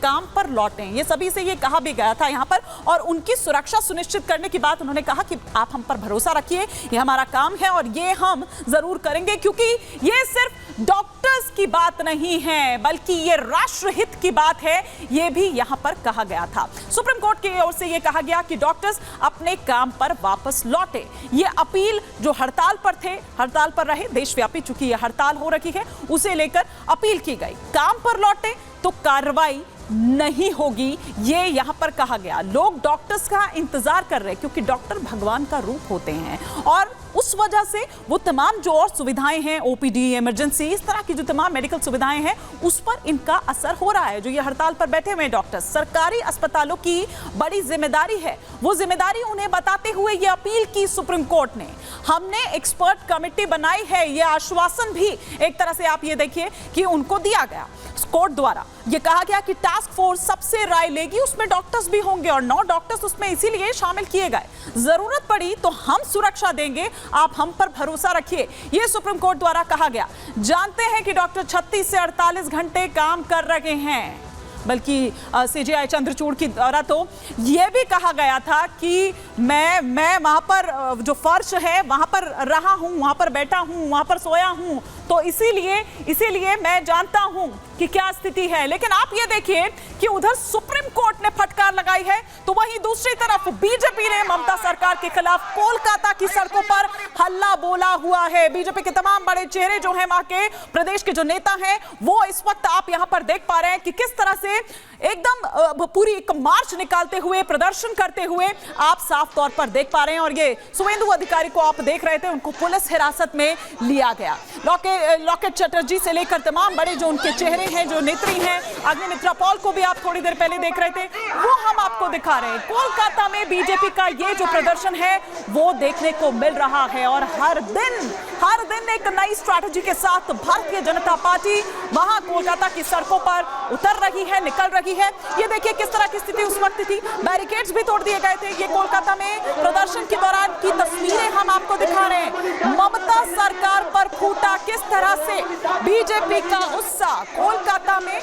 काम पर लौटें। ये सभी से ये कहा भी गया था यहाँ पर, और उनकी सुरक्षा सुनिश्चित करने की बात उन्होंने कहा कि आप हम पर भरोसा रखिए, ये हमारा काम है और ये हम जरूर करेंगे, क्योंकि ये सिर्फ डॉक्टर्स की बात नहीं है बल्कि ये राष्ट्रहित की बात है, ये भी यहाँ पर कहा गया था। सुप्रीम कोर्ट की ओर से ये कहा गया कि डॉक्टर्स अपने काम पर वापस लौटे। ये अपील जो हड़ताल पर थे, हड़ताल पर रहे, देशव्यापी चूंकि ये हड़ताल हो रखी है, उसे लेकर अपील की गई। काम पर लौटे तो कार्रवाई नहीं होगी, ये यहां पर कहा गया। लोग डॉक्टर्स का इंतजार कर रहे हैं क्योंकि डॉक्टर भगवान का रूप होते हैं, और उस वजह से वो तमाम जो और सुविधाएं हैं, ओपीडी, इमरजेंसी, इस तरह की जो तमाम मेडिकल सुविधाएं हैं, उस पर इनका असर हो रहा है। जो ये हड़ताल पर बैठे हुए डॉक्टर्स, सरकारी अस्पतालों की बड़ी जिम्मेदारी है, वो जिम्मेदारी उन्हें बताते हुए ये अपील की सुप्रीम कोर्ट ने। हमने एक्सपर्ट कमेटी बनाई है, ये आश्वासन भी एक तरह से आप ये देखिए कि उनको दिया गया कोर्ट द्वारा। ये कहा गया कि टास्क फोर्स सबसे राय लेगी, उसमें डॉक्टर्स भी होंगे और 9 डॉक्टर्स उसमें इसीलिए शामिल किए गए। जरूरत पड़ी तो हम सुरक्षा देंगे, आप हम पर भरोसा रखिए, ये सुप्रीम कोर्ट द्वारा कहा गया। जानते हैं कि डॉक्टर 36 से 48 घंटे काम कर रहे हैं, बल्कि सीजीआई चंद्रचूड़ की द्वारा तो यह भी कहा गया था कि मैं वहां पर जो फर्श है वहां पर रहा हूं, वहां पर बैठा हूं, वहां पर सोया हूं, तो इसीलिए मैं जानता हूं कि क्या स्थिति है। लेकिन आप ये देखिए कि उधर सुप्रीम कोर्ट ने फटकार लगाई है, तो वहीं दूसरी तरफ बीजेपी ने ममता सरकार के खिलाफ कोलकाता की सड़कों पर हल्ला बोला हुआ है। बीजेपी के तमाम बड़े चेहरे जो हैं, वहां के प्रदेश के जो नेता हैं, वो इस वक्त आप यहां पर देख पा रहे हैं कि किस तरह से एकदम पूरी एक मार्च निकालते हुए, प्रदर्शन करते हुए आप साफ तौर पर देख पा रहे हैं। और ये शुभेंदु अधिकारी को आप देख रहे थे, उनको पुलिस हिरासत में लिया गया। लॉकेट चटर्जी से लेकर तमाम बड़े जो उनके चेहरे हैं, जो नेत्री हैं, अग्निमित्रा पॉल को भी आप थोड़ी देर पहले देख रहे थे, वो हम आपको दिखा रहे हैं। कोलकाता में बीजेपी का ये जो प्रदर्शन है वो देखने को मिल रहा है, और हर दिन एक नई स्ट्रैटेजी के साथ भारतीय जनता पार्टी वहां कोलकाता की सड़कों पर उतर रही है, निकल रही है। ये देखिए किस तरह की स्थिति उस वक्त थी, बैरिकेड्स भी तोड़ दिए गए थे। ये कोलकाता में प्रदर्शन के दौरान की तस्वीरें हम आपको दिखा रहे हैं। ममता सरकार पर फूटा किस तरह से बीजेपी का गुस्सा। कोलकाता में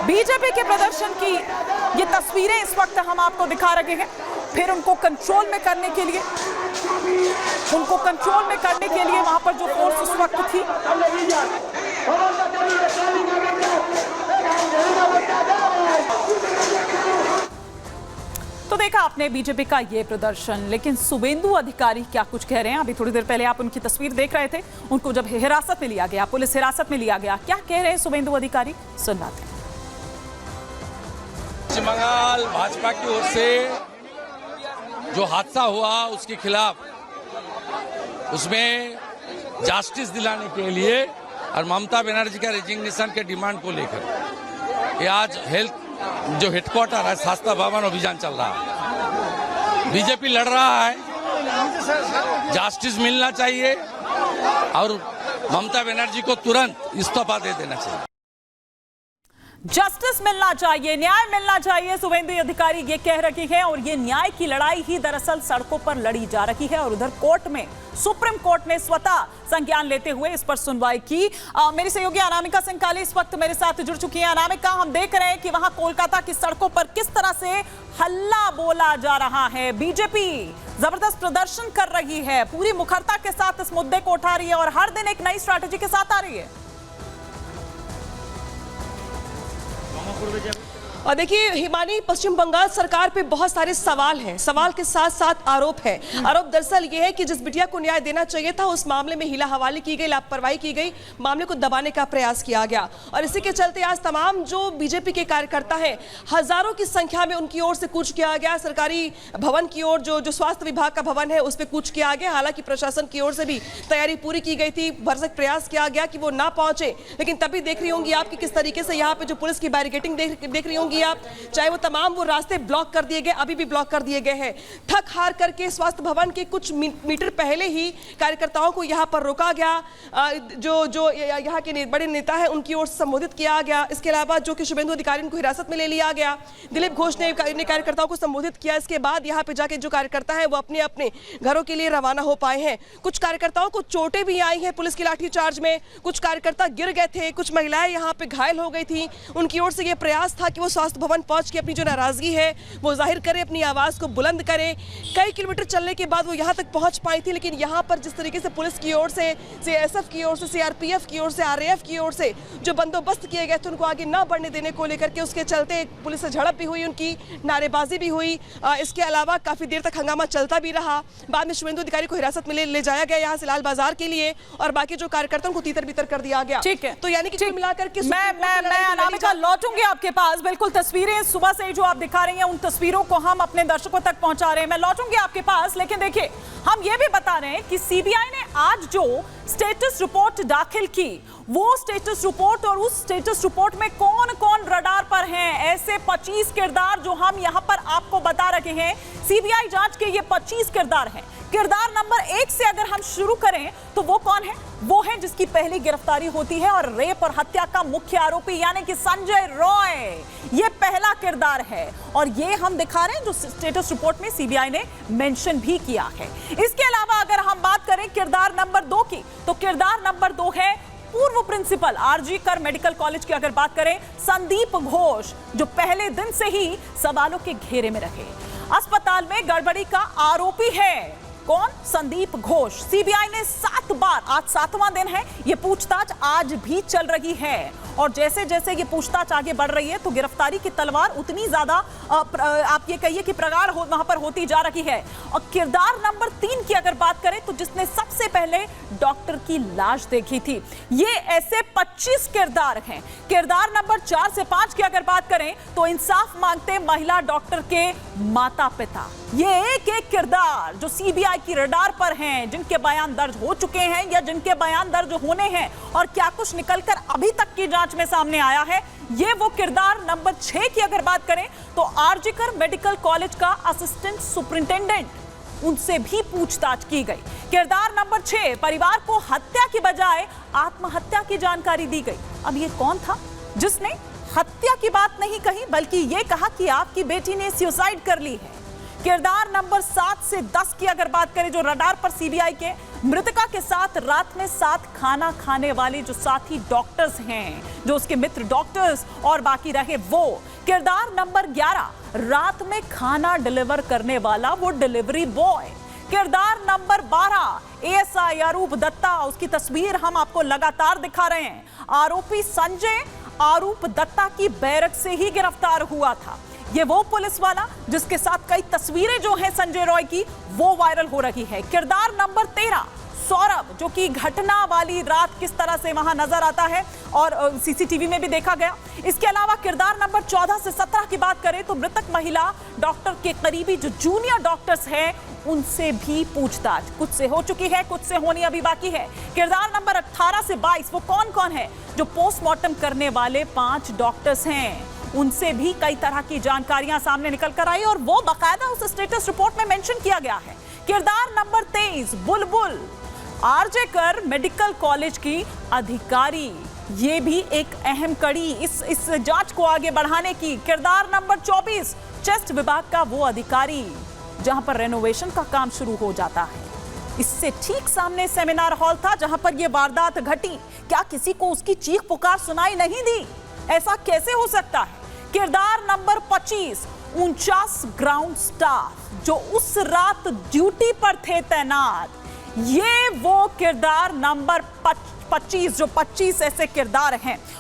बीजेपी के प्रदर्शन की ये तस्वीरें इस वक्त हम आपको दिखा रहे हैं। फिर उनको कंट्रोल में करने के लिए वहां पर जो फोर्स उस वक्त थी, तो देखा आपने बीजेपी का ये प्रदर्शन। लेकिन शुभेंदु अधिकारी क्या कुछ कह रहे हैं, अभी थोड़ी देर पहले आप उनकी तस्वीर देख रहे थे, उनको जब हिरासत में लिया गया, पुलिस हिरासत में लिया गया, क्या कह रहे हैं शुभेंदु अधिकारी, सुनाते हैं। पश्चिम बंगाल भाजपा की ओर से जो हादसा हुआ उसके खिलाफ, उसमें जस्टिस दिलाने के लिए और ममता बनर्जी का रेजिग्नेशन के डिमांड को लेकर ये आज हेल्थ जो हेडक्वार्टर है, शास्त्रा भवन अभियान चल रहा है। बीजेपी लड़ रहा है, जस्टिस मिलना चाहिए और ममता बनर्जी को तुरंत इस्तीफा दे देना चाहिए। जस्टिस मिलना चाहिए, न्याय मिलना चाहिए, शुभेंदु अधिकारी ये कह रही है। और ये न्याय की लड़ाई ही दरअसल सड़कों पर लड़ी जा रही है, और उधर कोर्ट में सुप्रीम कोर्ट ने स्वतः संज्ञान लेते हुए इस पर सुनवाई की। मेरी सहयोगी अनामिका सिंह काली इस वक्त मेरे साथ जुड़ चुकी है। अनामिका, हम देख रहे हैं कि वहां कोलकाता की सड़कों पर किस तरह से हल्ला बोला जा रहा है। बीजेपी जबरदस्त प्रदर्शन कर रही है, पूरी मुखरता के साथ इस मुद्दे को उठा रही है और हर दिन एक नई स्ट्रैटेजी के साथ आ रही है। और देखिए हिमानी, पश्चिम बंगाल सरकार पे बहुत सारे सवाल हैं, सवाल के साथ साथ आरोप है। आरोप दरअसल ये है कि जिस बिटिया को न्याय देना चाहिए था उस मामले में हीला हवाली की गई, लापरवाही की गई, मामले को दबाने का प्रयास किया गया। और इसी के चलते आज तमाम जो बीजेपी के कार्यकर्ता हैं, हजारों की संख्या में उनकी ओर से कूच किया गया। सरकारी भवन की ओर, जो स्वास्थ्य विभाग का भवन है, उस पर कूच किया गया। हालांकि प्रशासन की ओर से भी तैयारी पूरी की गई थी, भरसक प्रयास किया गया कि वो ना पहुंचे। लेकिन तभी देख रही होंगी आप कि किस तरीके से यहाँ पे जो पुलिस की बैरिकेडिंग देख रही होंगी आप, चाहे वो तमाम वो रास्ते ब्लॉक कर दिए गए, अभी भी ब्लॉक कर दिए गए हैं। थक हार करके स्वास्थ्य भवन के कुछ मीटर पहले ही कार्यकर्ताओं को यहाँ पर रोका गया। जो यहाँ के बड़े नेता हैं उनकी ओर से संबोधित किया गया। इसके अलावा जो कि शुभेंदु अधिकारी को हिरासत में ले लिया गया। दिलीप घोष ने कार्यकर्ताओं को संबोधित किया। इसके बाद यहाँ पे जाके जो कार्यकर्ता है वो अपने अपने घरों के लिए रवाना हो पाए हैं। कुछ कार्यकर्ताओं को चोटें भी आई हैं पुलिस की लाठीचार्ज में, कुछ कार्यकर्ता गिर गए थे, कुछ महिलाएं यहाँ पे घायल हो गई थी। उनकी ओर से ये प्रयास था कि वो स्वास्थ्य भवन पहुंच के अपनी जो नाराजगी है वो जाहिर करे, अपनी आवाज़ को बुलंद करे। कई किलोमीटर चलने के बाद वो यहाँ तक पहुँच पाई थी, लेकिन यहाँ पर जिस तरीके से पुलिस की ओर से, CSF की ओर से, CRPF की ओर से, RAF की ओर से जो बंदोबस्त किए गए थे उनको आगे न बढ़ने देने को लेकर के, उसके चलते पुलिस से झड़प भी हुई, उनकी नारेबाजी भी हुई। इसके अलावा काफ़ी देर तक हंगामा चलता भी रहा। बाद में शुभेंदु अधिकारी को हिरासत में ले जाया गया यहाँ से लाल बाजार के लिए, और बाकी जो कार्यकर्ताओं को तीतर बीतर कर दिया गया। ठीक है, तो यानी कि कुल मिलाकर के मैं अनामिका लौटूंगी आपके पास। बिल्कुल तस्वीरें सुबह से जो आप दिखा रही हैं, उन तस्वीरों को हम अपने दर्शकों तक पहुंचा रहे हैं। मैं लौटूंगी आपके पास, लेकिन देखिए हम ये भी बता रहे हैं कि सीबीआई ने आज जो स्टेटस रिपोर्ट दाखिल की, वो स्टेटस रिपोर्ट, और उस स्टेटस रिपोर्ट में कौन कौन रडार पर हैं, ऐसे 25 किरदार जो हम यहां पर आपको बता रहे हैं। सीबीआई जांच के ये 25 किरदार हैं। किरदार नंबर 1 से अगर हम शुरू करें तो वो कौन है? वो है जिसकी पहली गिरफ्तारी होती है और रेप और हत्या का मुख्य आरोपी यानी कि संजय रॉय। ये पहला किरदार है और ये हम दिखा रहे हैं जो स्टेटस रिपोर्ट में सीबीआई ने मेंशन भी किया है। इसके अलावा अगर हम बात करें किरदार नंबर 2 की, तो किरदार नंबर 2 है पूर्व प्रिंसिपल आरजी कर मेडिकल कॉलेज की। अगर बात करें संदीप घोष, जो पहले दिन से ही सवालों के घेरे में रहे, अस्पताल में गड़बड़ी का आरोपी है। कौन? संदीप घोष। सीबीआई ने 7 बार, आज 7वां दिन है, ये पूछताछ आज भी चल रही है और जैसे जैसे ये पूछताछ आगे बढ़ रही है तो गिरफ्तारी की तलवार उतनी ज्यादा आप ये कहिए कि प्रगाढ़ वहां पर होती जा रही है। और किरदार नंबर 3 की अगर बात करें तो जिसने सबसे पहले डॉक्टर की लाश देखी थी, ये ऐसे 25 किरदार हैं। किरदार नंबर 4 से 5 की अगर बात करें तो इंसाफ मांगते महिला डॉक्टर के माता पिता। ये एक एक किरदार जो सीबीआई की रडार पर हैं, जिनके बयान दर्ज हो चुके हैं या जिनके बयान दर्ज होने हैं और क्या कुछ निकलकर अभी तक की जांच में सामने आया है, ये वो किरदार। नंबर 6 की अगर बात करें तो आरजी कर मेडिकल कॉलेज का असिस्टेंट सुपरिंटेंडेंट, उनसे भी पूछताछ की गई। किरदार नंबर 6, परिवार को हत्या की बजाय आत्महत्या की जानकारी दी गई। अब ये कौन था जिसने हत्या की बात नहीं कही बल्कि ये कहा कि आपकी बेटी ने सुसाइड कर ली है। किरदार नंबर 7 से 10 की अगर बात करें, जो रडार पर सीबीआई के मृतका के साथ रात में साथ खाना खाने वाले जो साथी डॉक्टर्स हैं, जो उसके मित्र डॉक्टर्स और बाकी रहे वो। किरदार नंबर 11, रात में खाना डिलीवर करने वाला वो डिलीवरी बॉय। किरदार नंबर 12, एएसआई अरूप दत्ता, उसकी तस्वीर हम आपको लगातार दिखा रहे हैं। आरोपी संजय अरूप दत्ता की बैरक से ही गिरफ्तार हुआ था। ये वो पुलिस वाला जिसके साथ कई तस्वीरें जो हैं संजय रॉय की वो वायरल हो रही है। किरदार नंबर 13, सौरभ, जो कि घटना वाली रात किस तरह से वहां नजर आता है और सीसीटीवी में भी देखा गया। इसके अलावा किरदार नंबर 14 से 17 की बात करें तो मृतक महिला डॉक्टर के करीबी जो जूनियर डॉक्टर्स हैं उनसे भी पूछताछ कुछ से हो चुकी है, कुछ से होनी अभी बाकी है। किरदार नंबर 18 से 22 वो कौन कौन है? जो पोस्टमार्टम करने वाले 5 डॉक्टर्स हैं, उनसे भी कई तरह की जानकारियां सामने निकल कर आई और वो बाकायदा उस स्टेटस रिपोर्ट में मेंशन किया गया है। किरदार नंबर 23, बुलबुल, आरजे कर मेडिकल कॉलेज की अधिकारी, ये भी एक अहम कड़ी इस जांच को आगे बढ़ाने की। किरदार नंबर 24, चेस्ट विभाग का वो अधिकारी जहां पर रेनोवेशन का काम शुरू हो जाता है। इससे ठीक सामने सेमिनार हॉल था जहां पर यह वारदात घटी। क्या किसी को उसकी चीख पुकार सुनाई नहीं दी? ऐसा कैसे हो सकता है? किरदार नंबर 25, 49 ग्राउंड स्टाफ जो उस रात ड्यूटी पर थे तैनात। ये वो किरदार नंबर 25 जो 25 ऐसे किरदार हैं।